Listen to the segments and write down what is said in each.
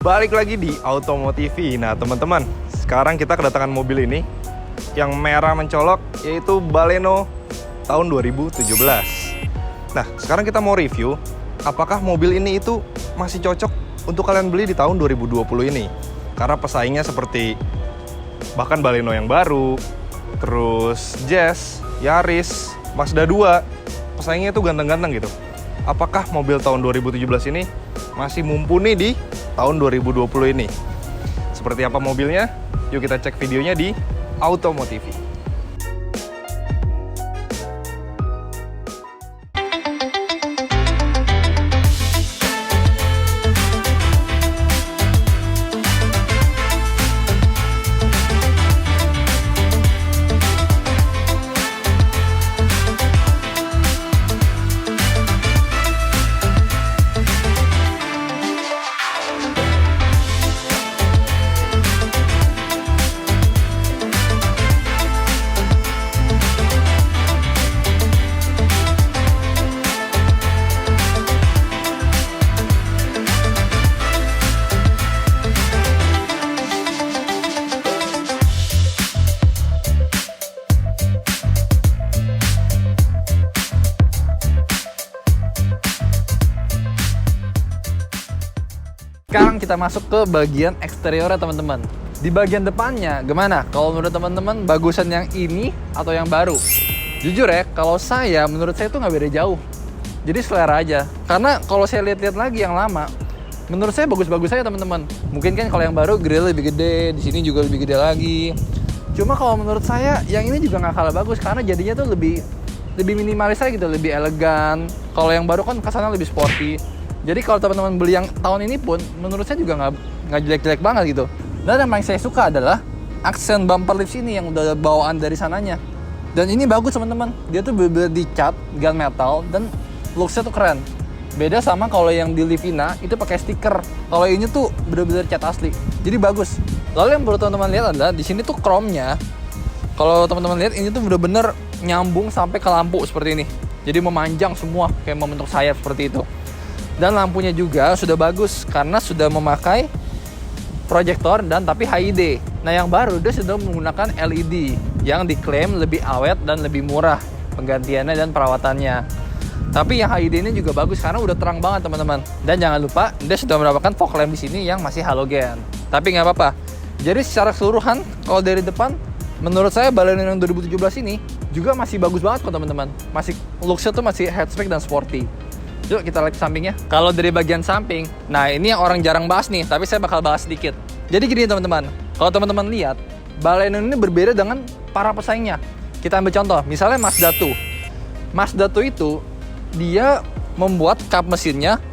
Balik lagi di Automotive. Nah teman-teman, sekarang kita kedatangan mobil ini yang merah mencolok, yaitu Baleno tahun 2017. Nah sekarang kita mau review apakah mobil ini itu masih cocok untuk kalian beli di tahun 2020 ini. Karena pesaingnya seperti bahkan Baleno yang baru, terus Jazz, Yaris, Mazda 2, pesaingnya itu ganteng-ganteng gitu. Apakah mobil tahun 2017 ini masih mumpuni di tahun 2020 ini? Seperti apa mobilnya? Yuk kita cek videonya di Automotive. Sekarang kita masuk ke bagian eksteriornya teman-teman. Di bagian depannya gimana? Kalau menurut teman-teman bagusan yang ini atau yang baru? Jujur ya, kalau menurut saya itu nggak beda jauh. Jadi selera aja. Karena kalau saya lihat-lihat lagi yang lama, menurut saya bagus-bagus aja teman-teman. Mungkin kan kalau yang baru grill lebih gede, di sini juga lebih gede lagi. Cuma kalau menurut saya yang ini juga nggak kalah bagus karena jadinya tuh lebih minimalis aja gitu, lebih elegan. Kalau yang baru kan kesannya lebih sporty. Jadi kalau teman-teman beli yang tahun ini pun, menurut saya juga nggak jelek-jelek banget gitu. Dan yang paling saya suka adalah aksen bumper lips ini yang udah bawaan dari sananya. Dan ini bagus teman-teman. Dia tuh bener-bener dicat gun metal dan looks-nya tuh keren. Beda sama kalau yang di Livina itu pakai stiker. Kalau ini tuh bener-bener cat asli. Jadi bagus. Lalu yang perlu teman-teman lihat adalah di sini tuh chrome-nya. Kalau teman-teman lihat ini tuh bener-bener nyambung sampai ke lampu seperti ini. Jadi memanjang semua kayak membentuk sayap seperti itu. Dan lampunya juga sudah bagus karena sudah memakai proyektor dan tapi HID. Nah yang baru dia sudah menggunakan LED yang diklaim lebih awet dan lebih murah penggantiannya dan perawatannya. Tapi yang HID ini juga bagus karena udah terang banget teman-teman. Dan jangan lupa dia sudah mendapatkan fog lamp di sini yang masih halogen. Tapi nggak apa-apa. Jadi secara keseluruhan kalau dari depan menurut saya Baleno yang 2017 ini juga masih bagus banget kok teman-teman. Masih looks-nya tuh masih hatchback dan sporty. Yuk kita lihat sampingnya. Kalau dari bagian samping, nah ini yang orang jarang bahas nih, tapi saya bakal bahas sedikit. Jadi gini teman-teman, kalau teman-teman lihat, Baleno ini berbeda dengan para pesaingnya. Kita ambil contoh, misalnya Mazda 2. Mazda 2 itu, dia membuat kap mesinnya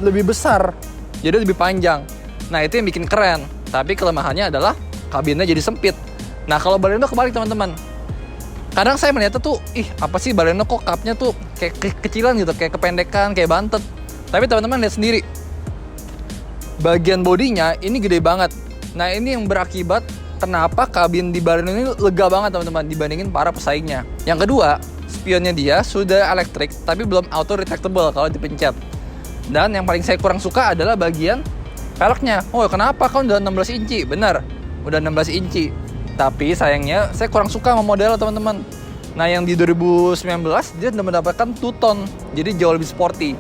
lebih besar, jadi lebih panjang. Nah itu yang bikin keren, tapi kelemahannya adalah kabinnya jadi sempit. Nah kalau Baleno kebalik teman-teman. Kadang saya melihatnya tuh, apa sih Baleno kok kapnya tuh kayak kecilan gitu, kayak kependekan, kayak bantet. Tapi teman-teman lihat sendiri, bagian bodinya ini gede banget. Nah ini yang berakibat kenapa kabin di Baleno ini lega banget teman-teman dibandingin para pesaingnya. Yang kedua, spionnya dia sudah elektrik tapi belum auto retractable kalau dipencet. Dan yang paling saya kurang suka adalah bagian peleknya. Oh kenapa kan udah 16 inci? Benar, udah 16 inci. Tapi sayangnya saya kurang suka sama model teman-teman. Nah yang di 2019 dia sudah mendapatkan two-tone, jadi jauh lebih sporty.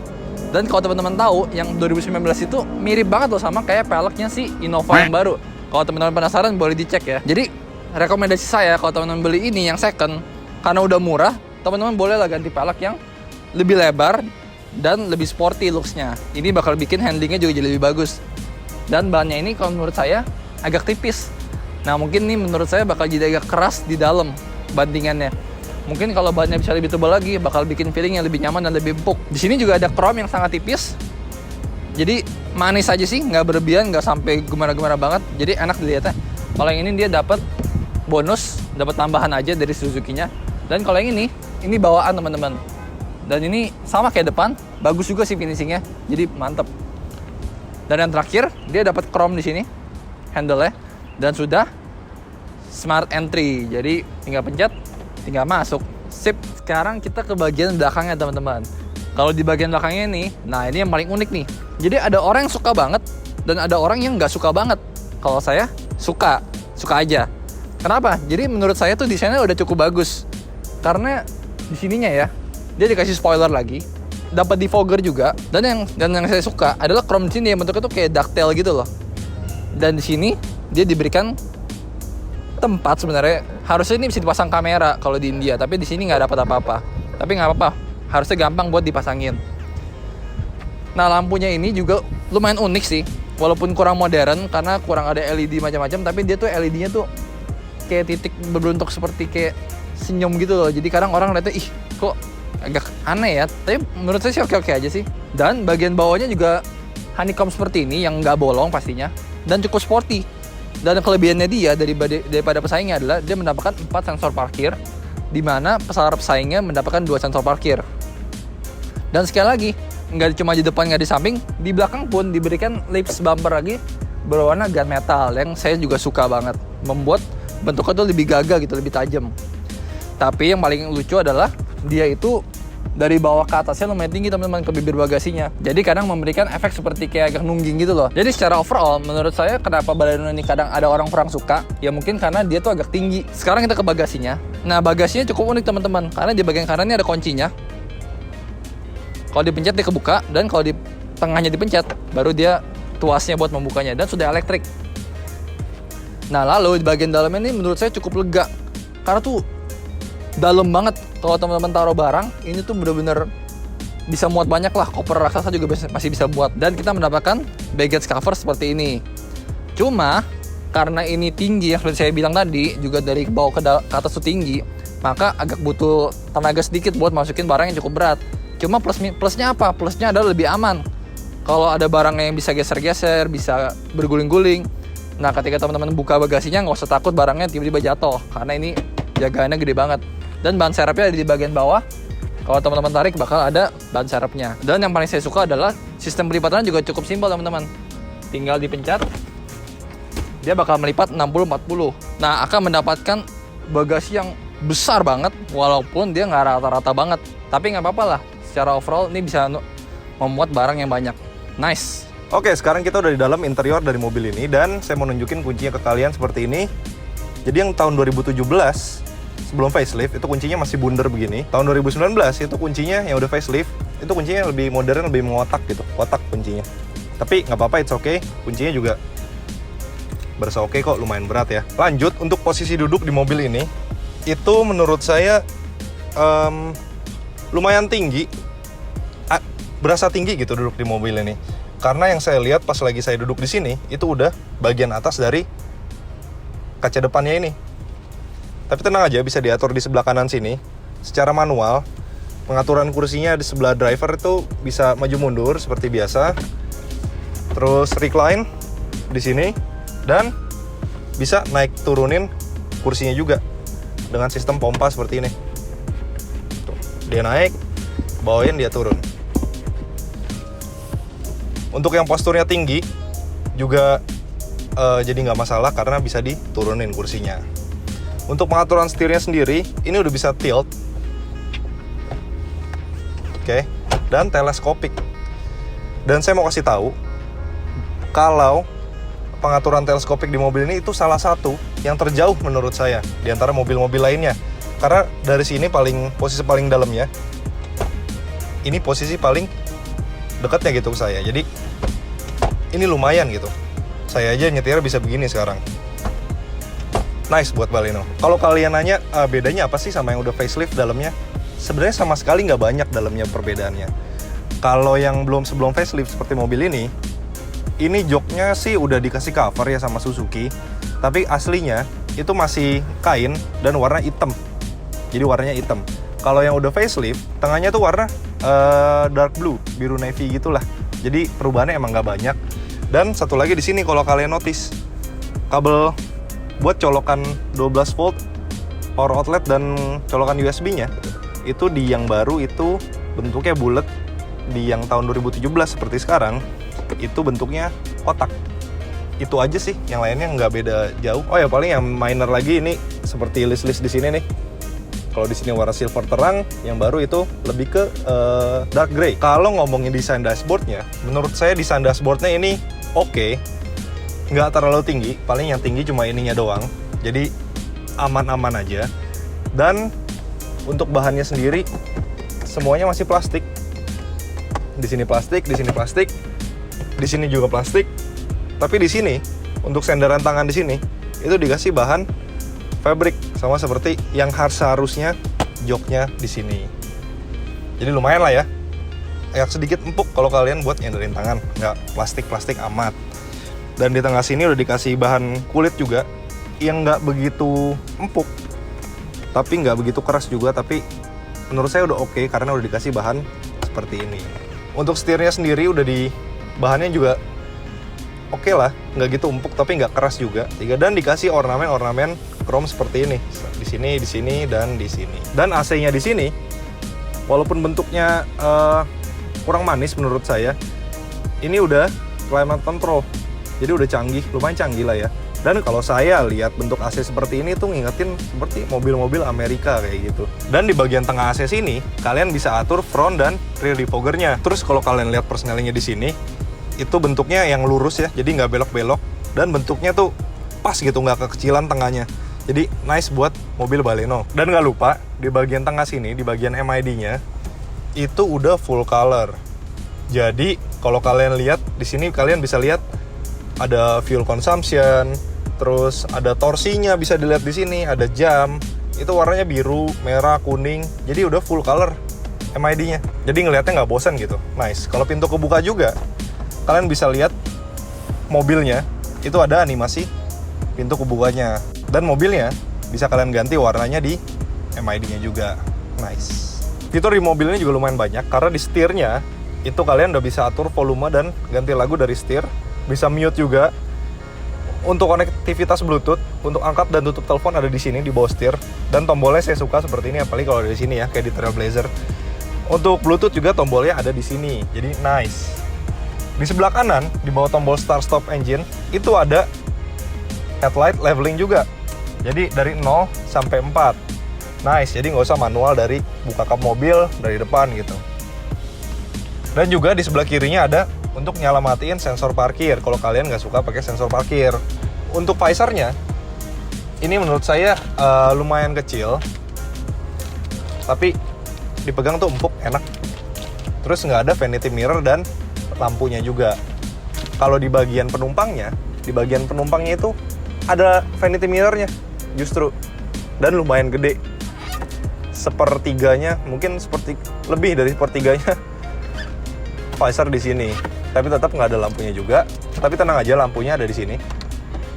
Dan kalau teman-teman tahu yang 2019 itu mirip banget loh sama kayak peleknya si Innova yang baru. Kalau teman-teman penasaran boleh dicek ya. Jadi rekomendasi saya kalau teman-teman beli ini yang second, karena udah murah, teman-teman boleh lah ganti pelek yang lebih lebar dan lebih sporty looks-nya. Ini bakal bikin handlingnya juga jadi lebih bagus. Dan bahannya ini kalau menurut saya agak tipis. Nah mungkin nih menurut saya bakal jadi agak keras di dalam bandingannya. Mungkin kalau bahannya bisa lebih tebal lagi, bakal bikin feeling yang lebih nyaman dan lebih empuk. Di sini juga ada chrome yang sangat tipis. Jadi manis aja sih, nggak berlebihan, nggak sampai gimana-gimana banget. Jadi enak dilihatnya. Kalau yang ini dia dapat bonus, dapat tambahan aja dari Suzuki-nya. Dan kalau yang ini bawaan teman-teman. Dan ini sama kayak depan, bagus juga sih finishingnya. Jadi mantep. Dan yang terakhir, dia dapat chrome di sini, handle-nya. Dan sudah smart entry, jadi tinggal pencet, tinggal masuk. Sip, sekarang kita ke bagian belakangnya teman-teman. Kalau di bagian belakangnya ini, nah ini yang paling unik nih. Jadi ada orang yang suka banget dan ada orang yang nggak suka banget. Kalau saya suka aja. Kenapa? Jadi menurut saya tuh desainnya udah cukup bagus. Karena di sininya ya, dia dikasih spoiler lagi, dapat defogger juga, dan yang saya suka adalah chrome di sini yang bentuknya tuh kayak ducktail gitu loh. Dan di sini dia diberikan tempat sebenarnya, harusnya ini bisa dipasang kamera kalau di India, tapi di sini nggak dapat apa-apa. Tapi nggak apa-apa, harusnya gampang buat dipasangin. Nah, lampunya ini juga lumayan unik sih, walaupun kurang modern karena kurang ada LED macam-macam, tapi dia tuh LED-nya tuh kayak titik berbentuk seperti kayak senyum gitu loh. Jadi kadang orang lihatnya, ih kok agak aneh ya, tapi menurut saya sih oke-oke aja sih. Dan bagian bawahnya juga honeycomb seperti ini yang nggak bolong pastinya, dan cukup sporty. Dan kelebihannya dia daripada pesaingnya adalah dia mendapatkan 4 sensor parkir, di mana pesaingnya mendapatkan 2 sensor parkir. Dan sekali lagi, nggak cuma di depan, nggak di samping, di belakang pun diberikan lips bumper lagi berwarna gunmetal yang saya juga suka banget, membuat bentuknya tuh lebih gagah gitu, lebih tajam. Tapi yang paling lucu adalah dia itu dari bawah ke atasnya lumayan tinggi teman-teman ke bibir bagasinya. Jadi kadang memberikan efek seperti kayak agak nungging gitu loh. Jadi secara overall menurut saya kenapa Baleno ini kadang ada orang kurang suka, ya mungkin karena dia tuh agak tinggi. Sekarang kita ke bagasinya. Nah, bagasinya cukup unik teman-teman, karena di bagian kanan ini ada kuncinya. Kalau dipencet dia kebuka, dan kalau di tengahnya dipencet baru dia tuasnya buat membukanya, dan sudah elektrik. Nah, lalu di bagian dalamnya ini menurut saya cukup lega, karena tuh dalam banget. Kalau teman-teman taruh barang, ini tuh bener-bener bisa muat banyak lah. Koper raksasa juga masih bisa buat. Dan kita mendapatkan baggage cover seperti ini. Cuma karena ini tinggi, yang seperti saya bilang tadi, juga dari bawah ke atas tuh tinggi, maka agak butuh tenaga sedikit buat masukin barang yang cukup berat. Cuma plusnya apa? Plusnya adalah lebih aman. Kalau ada barang yang bisa geser-geser, bisa berguling-guling, nah ketika teman-teman buka bagasinya nggak usah takut barangnya tiba-tiba jatuh, karena ini jagaannya gede banget. Dan ban serepnya ada di bagian bawah. Kalau teman-teman tarik bakal ada ban serepnya. Dan yang paling saya suka adalah sistem pelipatannya juga cukup simpel teman-teman. Tinggal dipencet, dia bakal melipat 60-40. Nah, akan mendapatkan bagasi yang besar banget, walaupun dia nggak rata-rata banget. Tapi nggak apa-apa lah. Secara overall ini bisa memuat barang yang banyak. Nice. Oke, sekarang kita udah di dalam interior dari mobil ini, dan saya mau nunjukin kuncinya ke kalian seperti ini. Jadi yang tahun 2017 sebelum facelift itu kuncinya masih bundar begini. Tahun 2019 itu kuncinya yang udah facelift itu kuncinya lebih modern, lebih mengotak gitu, kotak kuncinya. Tapi nggak apa-apa, it's okay. Kuncinya juga berasa oke kok, lumayan berat ya. Lanjut, untuk posisi duduk di mobil ini itu menurut saya lumayan tinggi, berasa tinggi gitu duduk di mobil ini. Karena yang saya lihat pas lagi saya duduk di sini itu udah bagian atas dari kaca depannya ini. Tapi tenang aja, bisa diatur di sebelah kanan sini secara manual. Pengaturan kursinya di sebelah driver itu bisa maju mundur seperti biasa. Terus recline di sini, dan bisa naik turunin kursinya juga dengan sistem pompa seperti ini. Tuh, dia naik, bawain, dia turun. Untuk yang posturnya tinggi juga jadi nggak masalah karena bisa diturunin kursinya. Untuk pengaturan setirnya sendiri, ini udah bisa tilt, oke, dan teleskopik. Dan saya mau kasih tahu, kalau pengaturan teleskopik di mobil ini itu salah satu yang terjauh menurut saya di antara mobil-mobil lainnya. Karena dari sini posisi paling dalamnya, ini posisi paling dekatnya gitu ke saya. Jadi ini lumayan gitu. Saya aja nyetir bisa begini sekarang. Nice buat Baleno. Kalau kalian nanya bedanya apa sih sama yang udah facelift dalamnya? Sebenarnya sama sekali nggak banyak dalamnya perbedaannya. Kalau yang sebelum facelift seperti mobil ini joknya sih udah dikasih cover ya sama Suzuki. Tapi aslinya itu masih kain dan warna hitam. Jadi warnanya hitam. Kalau yang udah facelift, tengahnya tuh warna dark blue, biru navy gitulah. Jadi perubahannya emang nggak banyak. Dan satu lagi di sini kalau kalian notice, kabel buat colokan 12 volt power outlet dan colokan USB-nya itu di yang baru itu bentuknya bulat. Di yang tahun 2017 seperti sekarang itu bentuknya kotak. Itu aja sih, yang lainnya nggak beda jauh. Oh ya, paling yang minor lagi ini seperti list-list di sini nih. Kalau di sini warna silver terang, yang baru itu lebih ke dark gray. Kalau ngomongin desain dashboardnya, menurut saya desain dashboardnya ini oke, nggak terlalu tinggi, paling yang tinggi cuma ininya doang. Jadi aman-aman aja. Dan untuk bahannya sendiri semuanya masih plastik. Di sini plastik, di sini plastik, di sini juga plastik. Tapi di sini untuk senderan tangan di sini itu dikasih bahan fabric sama seperti yang seharusnya joknya di sini. Jadi lumayan lah ya. Agak sedikit empuk kalau kalian buat nyenderin tangan, nggak plastik-plastik amat. Dan di tengah sini udah dikasih bahan kulit juga yang nggak begitu empuk, tapi nggak begitu keras juga. Tapi menurut saya udah oke karena udah dikasih bahan seperti ini. Untuk setirnya sendiri udah di bahannya juga oke lah, nggak gitu empuk tapi nggak keras juga. Dan dikasih ornamen-ornamen chrome seperti ini, di sini, dan di sini. Dan AC-nya di sini, walaupun bentuknya kurang manis menurut saya, ini udah climate control, jadi udah canggih, lumayan canggih lah ya. Dan kalau saya lihat bentuk AC seperti ini tuh ngingetin seperti mobil-mobil Amerika kayak gitu. Dan di bagian tengah AC sini, kalian bisa atur front dan rear defoggernya. Terus kalau kalian lihat persnelingnya di sini, itu bentuknya yang lurus ya, jadi nggak belok-belok. Dan bentuknya tuh pas gitu, nggak kekecilan tengahnya. Jadi nice buat mobil Baleno. Dan nggak lupa, di bagian tengah sini, di bagian MID-nya, itu udah full color. Jadi kalau kalian lihat di sini, kalian bisa lihat ada fuel consumption, terus ada torsinya bisa dilihat di sini, ada jam, itu warnanya biru, merah, kuning, jadi udah full color MID-nya. Jadi ngelihatnya nggak bosan gitu, nice. Kalau pintu kebuka juga, kalian bisa lihat mobilnya itu ada animasi pintu kebukanya, dan mobilnya bisa kalian ganti warnanya di MID-nya juga, nice. Fitur di mobil ini juga lumayan banyak, karena di setirnya itu kalian udah bisa atur volume dan ganti lagu dari setir, bisa mute juga. Untuk konektivitas Bluetooth, untuk angkat dan tutup telepon ada di sini di bawah setir, dan tombolnya saya suka seperti ini, apalagi kalau ada di sini ya, kayak di Trailblazer. Untuk Bluetooth juga tombolnya ada di sini, jadi nice. Di sebelah kanan, di bawah tombol Start Stop Engine, itu ada headlight leveling juga. Jadi dari 0 sampai 4. Nice, jadi nggak usah manual dari buka kap mobil dari depan gitu. Dan juga di sebelah kirinya ada untuk nyala matiin sensor parkir kalau kalian nggak suka pakai sensor parkir. Untuk visornya, ini menurut saya lumayan kecil, tapi dipegang tuh empuk, enak. Terus nggak ada vanity mirror dan lampunya juga. Kalau di bagian penumpangnya itu ada vanity mirrornya justru, dan lumayan gede. Sepertiganya, mungkin lebih dari sepertiganya visor di sini. Tapi tetap nggak ada lampunya juga. Tapi tenang aja, lampunya ada di sini.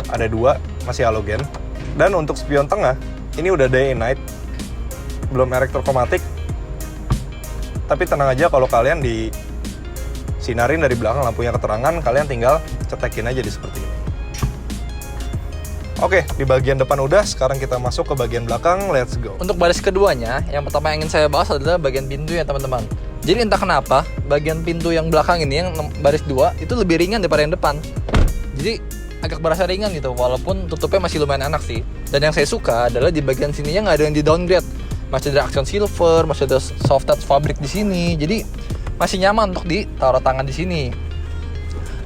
Ada 2, masih halogen. Dan untuk spion tengah, ini udah day and night, belum elektromatik. Tapi tenang aja, kalau kalian disinarin dari belakang lampunya keterangan, kalian tinggal cetekin aja di seperti ini. Oke, di bagian depan udah, sekarang kita masuk ke bagian belakang, let's go. Untuk baris keduanya, yang pertama yang ingin saya bahas adalah bagian pintu ya teman-teman. Jadi entah kenapa, bagian pintu yang belakang ini, yang baris 2, itu lebih ringan daripada yang depan. Jadi agak berasa ringan gitu, walaupun tutupnya masih lumayan enak sih. Dan yang saya suka adalah di bagian sininya nggak ada yang di downgrade. Masih ada aksen silver, masih ada soft touch fabric di sini. Jadi masih nyaman untuk ditaruh tangan di sini.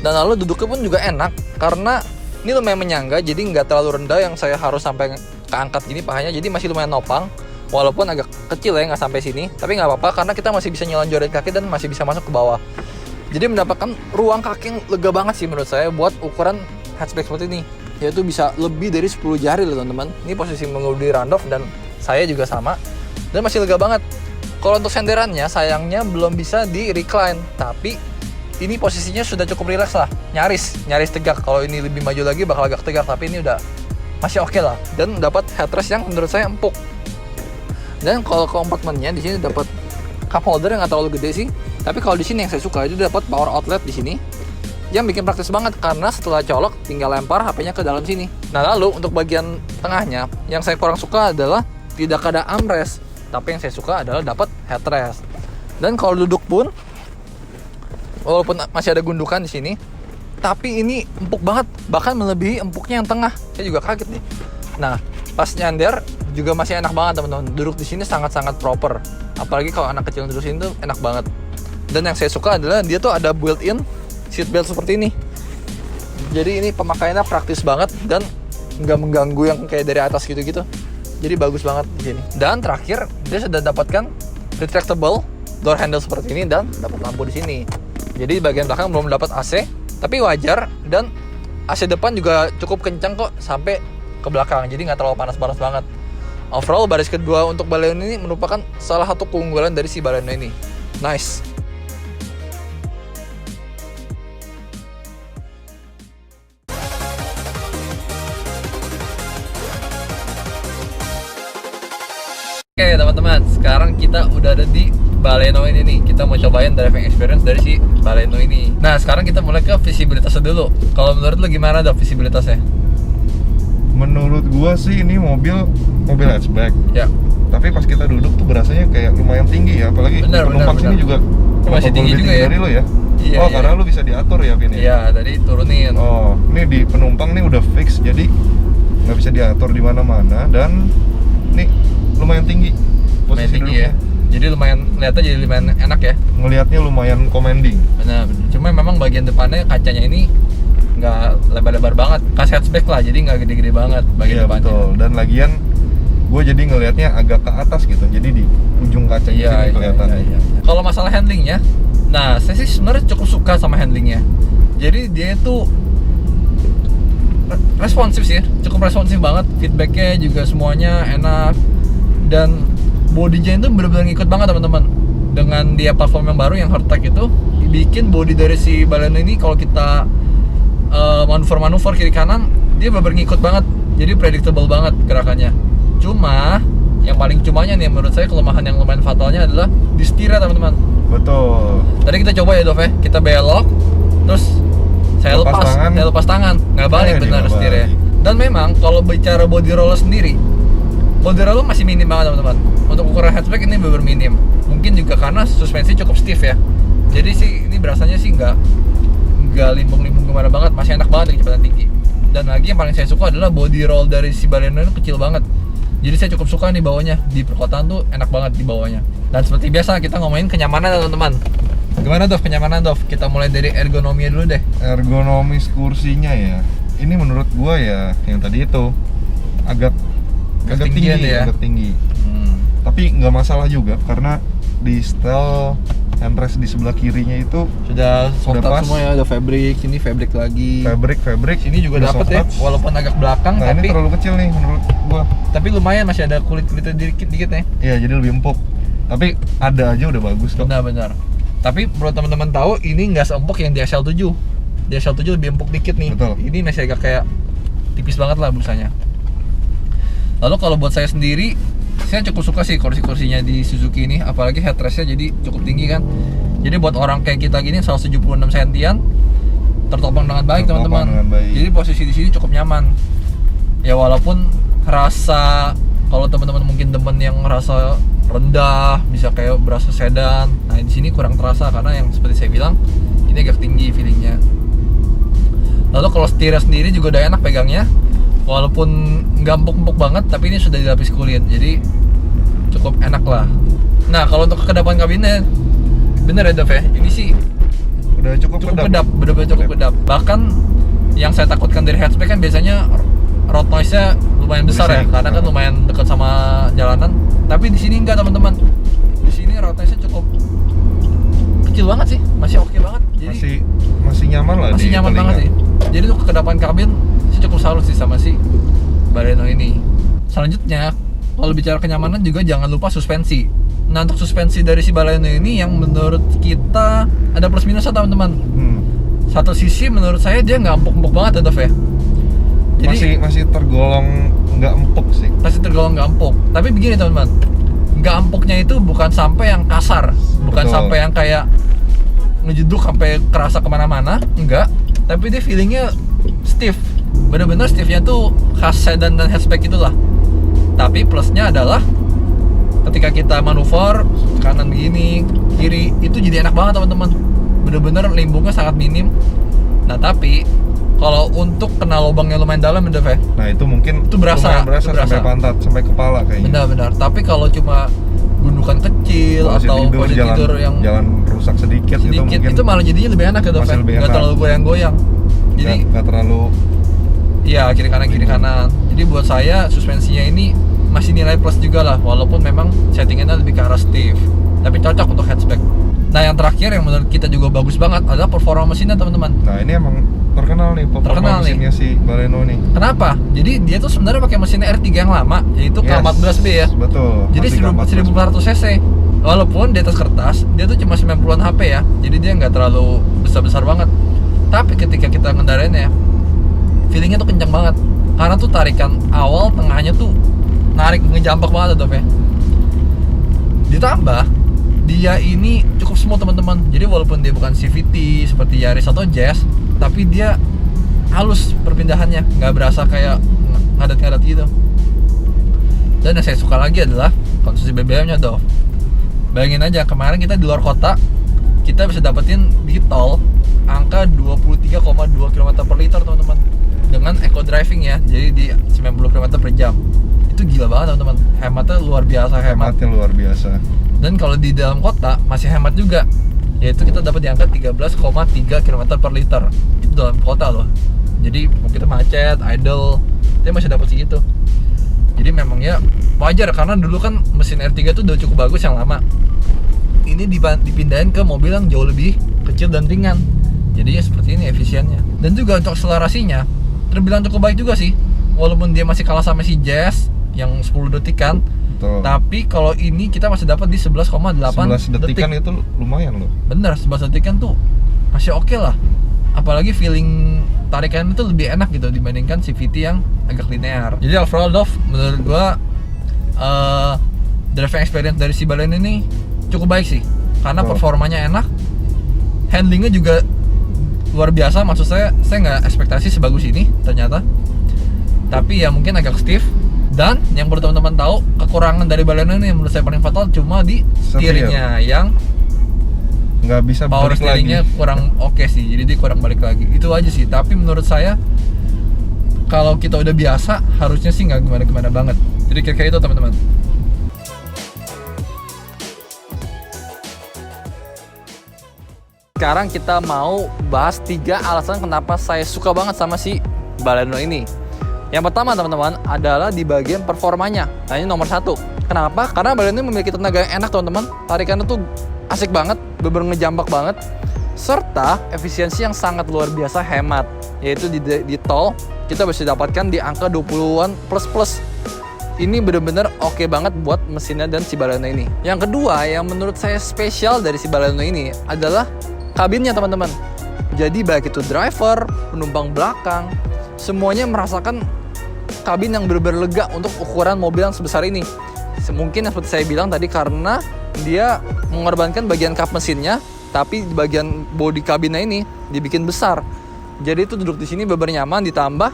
Dan lalu duduknya pun juga enak, karena ini lumayan menyangga, jadi nggak terlalu rendah yang saya harus sampai keangkat gini pahanya. Jadi masih lumayan nopang, walaupun agak kecil ya, nggak sampai sini. Tapi nggak apa-apa, karena kita masih bisa nyelonjorin kaki dan masih bisa masuk ke bawah. Jadi mendapatkan ruang kaki yang lega banget sih menurut saya buat ukuran hatchback seperti ini. Yaitu bisa lebih dari 10 jari loh teman-teman. Ini posisi mengemudi Randolph dan saya juga sama. Dan masih lega banget. Kalau untuk senderannya sayangnya belum bisa di recline, tapi ini posisinya sudah cukup rileks lah, nyaris tegak. Kalau ini lebih maju lagi bakal agak tegak, tapi ini udah masih oke lah. Dan dapat headrest yang menurut saya empuk. Dan kalau kompartemennya di sini dapat cup holder yang nggak terlalu gede sih, tapi kalau di sini yang saya suka itu dapat power outlet di sini, yang bikin praktis banget karena setelah colok tinggal lempar HP-nya ke dalam sini. Nah lalu untuk bagian tengahnya, yang saya kurang suka adalah tidak ada armrest, tapi yang saya suka adalah dapat headrest. Dan kalau duduk pun, walaupun masih ada gundukan di sini, tapi ini empuk banget, bahkan melebihi empuknya yang tengah. Saya juga kaget nih. Nah, pas nyender juga masih enak banget teman-teman. Duduk di sini sangat-sangat proper. Apalagi kalau anak kecil duduk sini tuh enak banget. Dan yang saya suka adalah dia tuh ada built-in seat belt seperti ini. Jadi ini pemakaiannya praktis banget dan nggak mengganggu yang kayak dari atas gitu-gitu. Jadi bagus banget di sini. Dan terakhir, dia sudah dapatkan retractable door handle seperti ini dan dapat lampu di sini. Jadi bagian belakang belum dapat AC, tapi wajar, dan AC depan juga cukup kencang kok sampai ke belakang. Jadi nggak terlalu panas-panas banget. Overall, baris kedua untuk Baleno ini merupakan salah satu keunggulan dari si Baleno ini. Nice. Oke teman-teman, sekarang kita udah ada di Baleno ini nih. Kita mau cobain driving experience dari si Baleno ini. Nah, sekarang kita mulai ke visibilitasnya dulu. Kalau menurut lu gimana dong visibilitasnya? Menurut gua sih ini mobil hatchback. Ya. Tapi pas kita duduk tuh berasanya kayak lumayan tinggi ya, apalagi penumpang sini juga masih tinggi juga ya. Dari lo ya. Iya, oh, iya. karena lu bisa diatur ya, Vin. Iya, tadi turunin. Oh, ini di penumpang nih udah fix, jadi nggak bisa diatur di mana-mana, dan nih lumayan tinggi posisi tinggi duduknya. ya. Jadi lumayan lihatnya jadi lumayan enak ya. Ngelihatnya lumayan commanding. Benar. Cuma memang bagian depannya kacanya ini nggak lebar-lebar banget. Kas hatchback lah, jadi nggak gede-gede banget bagian Iya, depannya. betul. Dan lagian gue jadi ngelihatnya agak ke atas gitu, jadi di ujung kaca Iya, sini kelihatan. iya. Kalau masalah handlingnya, nah saya sih sebenarnya cukup suka sama handlingnya. Jadi dia itu responsif sih, cukup responsif banget. Feedbacknya juga semuanya enak, dan bodinya itu benar-benar ngikut banget teman-teman. Dengan dia platform yang baru yang Hardtech itu bikin body dari si Baleno ini kalau kita manuver kiri kanan, dia benar-benar ngikut banget. Jadi predictable banget gerakannya. Cuma yang paling cumanya nih menurut saya kelemahan yang lumayan fatalnya adalah di setirnya teman-teman. Betul. Tadi kita coba ya Dov ya, kita belok, terus saya lepas tangan, nggak balik benar setirnya. Dan memang kalau bicara body roll sendiri, body roll masih minim banget teman-teman. Untuk ukuran hatchback ini benar minim. Mungkin juga karena suspensi cukup stiff ya. Jadi sih ini berasanya sih nggak limbung-limbung kemana banget, masih enak banget di kecepatan tinggi. Dan lagi yang paling saya suka adalah body roll dari si Baleno itu kecil banget. Jadi saya cukup suka nih bawahnya, di perkotaan tuh enak banget di bawahnya. Dan seperti biasa kita ngomongin kenyamanan teman-teman. Gimana Dov kenyamanan Dov? Kita mulai dari ergonomi dulu deh. Ergonomis kursinya ya, ini menurut gua ya yang tadi itu agak tinggi ya? agak tinggi. Tapi nggak masalah juga karena di setel handrest di sebelah kirinya itu sudah pas semua ya, ada fabric, ini fabric lagi. Fabric Sini juga udah dapat ya, soft touch. walaupun agak belakang Nah, tapi ini terlalu kecil nih menurut gua. Tapi lumayan masih ada kulit-kulitnya dikit ya. Iya, jadi lebih empuk. Tapi ada aja udah bagus kok. Benar. Tapi perlu teman-teman tahu, ini nggak seempuk yang di SL7. Di SL7 lebih empuk dikit nih. Betul. Ini masih agak kayak tipis banget lah busanya. Lalu kalau buat saya sendiri, saya cukup suka sih kursi-kursinya di Suzuki ini, apalagi headrestnya jadi cukup tinggi kan. Jadi buat orang kayak kita gini 176 sentian tertopang dengan baik teman-teman. Jadi posisi di sini cukup nyaman. Ya walaupun rasa kalau teman-teman mungkin demen yang rasa rendah, bisa kayak berasa sedan. Nah di sini kurang terasa karena yang seperti saya bilang ini agak tinggi feelingnya. Lalu kalau setirnya sendiri juga udah enak pegangnya, walaupun nggak empuk-empuk banget, tapi ini sudah dilapis kulit, jadi cukup enak lah. Nah kalau untuk kekedapan kabinnya, bener ya Dov ya, ini sih udah cukup kedap, bener-bener cukup kedap. Bahkan yang saya takutkan dari hatchback kan biasanya road noise-nya lumayan besar ya, karena kan lumayan dekat sama jalanan. Tapi di sini enggak teman-teman. Di sini road noise-nya cukup kecil banget sih, masih oke banget. Jadi masih nyaman lah. Masih nyaman banget sih. Jadi untuk kekedapan kabin sih cukup salut sih sama si Baleno ini. Selanjutnya, kalau bicara kenyamanan juga jangan lupa suspensi. Nah untuk suspensi dari si Baleno ini yang menurut kita ada plus minusnya teman-teman. Satu sisi menurut saya dia nggak empuk-empuk banget ya Dov ya. Jadi masih tergolong nggak empuk sih. Masih tergolong nggak empuk. Tapi begini teman-teman, nggak empuknya itu bukan sampai yang kasar, bukan sampai yang kayak ngejeduk sampai kerasa kemana-mana, enggak. Tapi dia feelingnya stiff, bener-bener stiffnya tuh khas sedan dan hatchback itulah. Tapi plusnya adalah ketika kita manuver kanan begini, kiri, itu jadi enak banget teman-teman. Bener-bener limbungnya sangat minim. Nah tapi kalau untuk kena lubangnya lumayan dalam ya Dov ya. Nah itu mungkin itu berasa sampai pantat, sampai kepala kayaknya. Benar-benar. Tapi kalau cuma gundukan kecil atau posisi tidur yang jalan rusak sedikit itu mungkin itu malah jadinya lebih enak ya Dov ya. Nggak terlalu goyang-goyang. Jadi nggak terlalu. iya, kiri kanan. Jadi buat saya suspensinya ini masih nilai plus juga lah, walaupun memang settingannya lebih ke arah stiff, tapi cocok untuk hatchback. Nah yang terakhir yang menurut kita juga bagus banget adalah performa mesinnya teman-teman. Nah ini emang terkenal nih performa mesinnya si Baleno nih. Kenapa? Jadi dia tuh sebenarnya pakai mesin R3 yang lama, yaitu K14B ya. Betul. Jadi 1400 cc. Walaupun di atas kertas dia tuh cuma 90-an HP ya, jadi dia nggak terlalu besar-besar banget. Tapi ketika kita ngendarainnya, feelingnya tuh kencang banget. Karena tuh tarikan awal tengahnya tuh narik ngejambak banget tuh ya. Ditambah dia ini cukup smooth teman-teman. Jadi walaupun dia bukan CVT seperti Yaris atau Jazz, tapi dia halus perpindahannya, nggak berasa kayak ngadat-ngadat gitu. Dan yang saya suka lagi adalah konsumsi BBM-nya dong. Bayangin aja kemarin kita di luar kota, kita bisa dapetin di tol angka 23,2 km per liter teman-teman, dengan eco driving ya, jadi di 90 km per jam. Itu gila banget teman-teman, hematnya luar biasa. Hematnya luar biasa. Dan kalau di dalam kota masih hemat juga, yaitu kita dapat di angka 13,3 km per liter. Itu dalam kota loh. Jadi mau kita macet, idle, kita masih dapat segitu. Jadi memang ya wajar, karena dulu kan mesin R3 tuh udah cukup bagus yang lama. Ini dipindahin ke mobil yang jauh lebih kecil dan ringan. Jadinya seperti ini efisiennya. Dan juga untuk akselerasinya terbilang cukup baik juga sih. Walaupun dia masih kalah sama si Jazz yang 10 detikan. Betul. Tapi kalau ini kita masih dapat di 11,8 11 detikan itu lumayan loh. Bener, 11 detikan tuh masih oke lah. Apalagi feeling tarikan itu lebih enak gitu dibandingkan CVT yang agak linear. Jadi overall menurut gua driving experience dari si Baleno ini cukup baik sih, karena performanya enak, handlingnya juga luar biasa. Maksud saya nggak ekspektasi sebagus ini ternyata, tapi ya mungkin agak stiff. Dan yang perlu teman-teman tahu, kekurangan dari Baleno ini yang menurut saya paling fatal cuma di steeringnya, yang nggak bisa power balik steeringnya lagi. kurang oke sih, jadi dia kurang balik lagi. Itu aja sih, tapi menurut saya kalau kita udah biasa harusnya sih nggak gimana-gimana banget. Jadi kira-kira itu teman-teman. Sekarang kita mau bahas 3 alasan kenapa saya suka banget sama si Baleno ini. Yang pertama teman-teman adalah di bagian performanya. Nah ini nomor 1. Kenapa? Karena Baleno ini memiliki tenaga yang enak teman-teman. Tarikannya tuh asik banget, bener-bener ngejambak banget. Serta efisiensi yang sangat luar biasa hemat. Yaitu di tol kita bisa dapatkan di angka 20-an plus. Ini bener-bener oke banget buat mesinnya dan si Baleno ini. Yang kedua yang menurut saya spesial dari si Baleno ini adalah kabinnya teman-teman. Jadi baik itu driver, penumpang belakang, semuanya merasakan kabin yang benar-benar lega untuk ukuran mobil yang sebesar ini. Mungkin seperti saya bilang tadi, karena dia mengorbankan bagian kap mesinnya, tapi di bagian bodi kabinnya ini dibikin besar. Jadi itu duduk di sini benar-benar nyaman, ditambah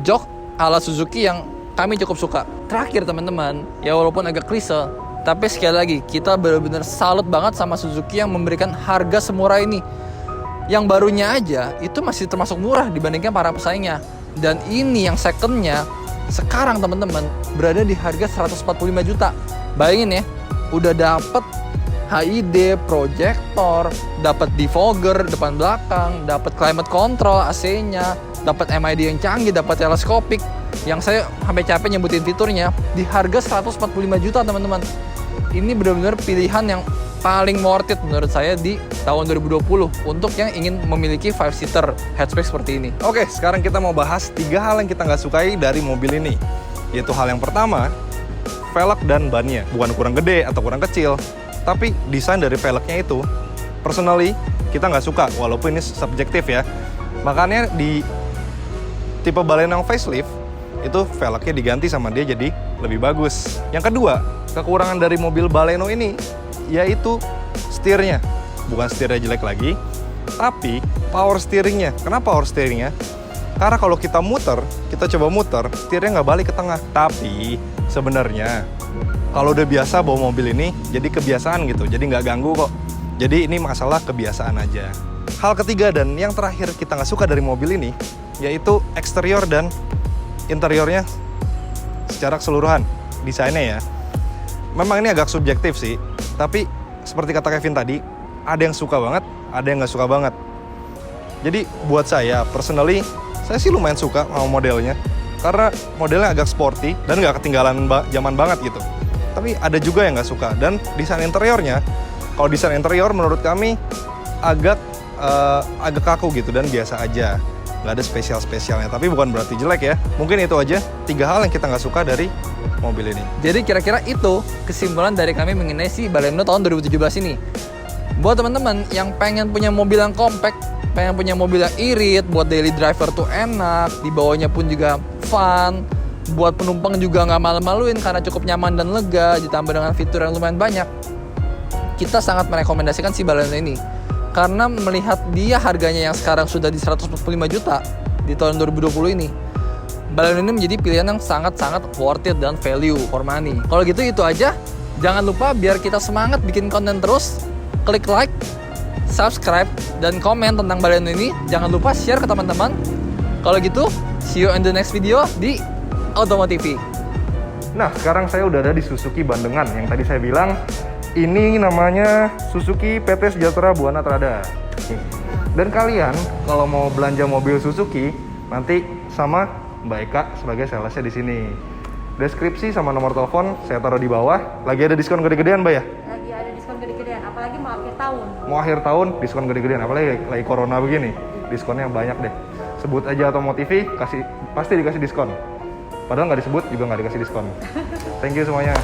jok ala Suzuki yang kami cukup suka. Terakhir teman-teman, ya walaupun agak klise, tapi sekali lagi kita benar-benar salut banget sama Suzuki yang memberikan harga semurah ini. Yang barunya aja itu masih termasuk murah dibandingkan para pesaingnya. Dan ini yang secondnya sekarang teman-teman berada di harga 145 juta. Bayangin ya, udah dapet HID, projector, dapat defogger depan belakang, dapat climate control AC-nya, dapat MID yang canggih, dapat teleskopik. Yang saya sampai capek nyebutin fiturnya, di harga 145 juta teman-teman. Ini benar-benar pilihan yang paling worth it menurut saya di tahun 2020 untuk yang ingin memiliki 5-seater hatchback seperti ini. Oke, sekarang kita mau bahas 3 hal yang kita nggak sukai dari mobil ini. Yaitu hal yang pertama, velg dan bannya. Bukan kurang gede atau kurang kecil, tapi desain dari velgnya itu, personally, kita nggak suka, walaupun ini subjektif ya. Makanya di tipe Baleno yang facelift, itu velgnya diganti sama dia jadi lebih bagus. Yang kedua, kekurangan dari mobil Baleno ini yaitu setirnya. Bukan setirnya jelek lagi, tapi power steeringnya. Kenapa power steeringnya? Karena kalau kita muter, kita coba muter, setirnya nggak balik ke tengah. Tapi sebenarnya kalau udah biasa bawa mobil ini, jadi kebiasaan gitu, jadi nggak ganggu kok. Jadi ini masalah kebiasaan aja. Hal ketiga dan yang terakhir kita nggak suka dari mobil ini, yaitu eksterior dan interiornya secara keseluruhan, desainnya ya. Memang ini agak subjektif sih, tapi seperti kata Kevin tadi, ada yang suka banget, ada yang nggak suka banget. Jadi buat saya, personally, saya sih lumayan suka sama modelnya. Karena modelnya agak sporty dan nggak ketinggalan zaman banget gitu. Tapi ada juga yang nggak suka. Dan desain interiornya, kalau desain interior menurut kami agak kaku gitu dan biasa aja. Nggak ada spesial-spesialnya, tapi bukan berarti jelek ya. Mungkin itu aja 3 hal yang kita nggak suka dari mobil ini. Jadi kira-kira itu kesimpulan dari kami mengenai si Baleno tahun 2017 ini. Buat teman-teman yang pengen punya mobil yang compact, pengen punya mobil yang irit, buat daily driver tuh enak, dibawanya pun juga fun, buat penumpang juga nggak malu-maluin karena cukup nyaman dan lega, ditambah dengan fitur yang lumayan banyak. Kita sangat merekomendasikan si Baleno ini. Karena melihat dia harganya yang sekarang sudah di 145 juta di tahun 2020 ini, Baleno ini menjadi pilihan yang sangat-sangat worth it dan value for money. Kalau gitu itu aja. Jangan lupa biar kita semangat bikin konten terus, klik like, subscribe, dan komen tentang Baleno ini. Jangan lupa share ke teman-teman. Kalau gitu, see you in the next video di Automotive. Nah, sekarang saya udah ada di Suzuki Bandengan. Yang tadi saya bilang, ini namanya Suzuki PT Sejahtera Buana Trada. Dan kalian kalau mau belanja mobil Suzuki, nanti sama Mbak Eka sebagai salesnya di sini. Deskripsi sama nomor telepon saya taruh di bawah. Lagi ada diskon gede-gedean, Mbak ya? Lagi ada diskon gede-gedean, apalagi mau akhir tahun. Mau akhir tahun diskon gede-gedean, apalagi lagi corona begini. Diskonnya banyak deh. Sebut aja Automotive, pasti dikasih diskon. Padahal nggak disebut juga nggak dikasih diskon. Thank you semuanya.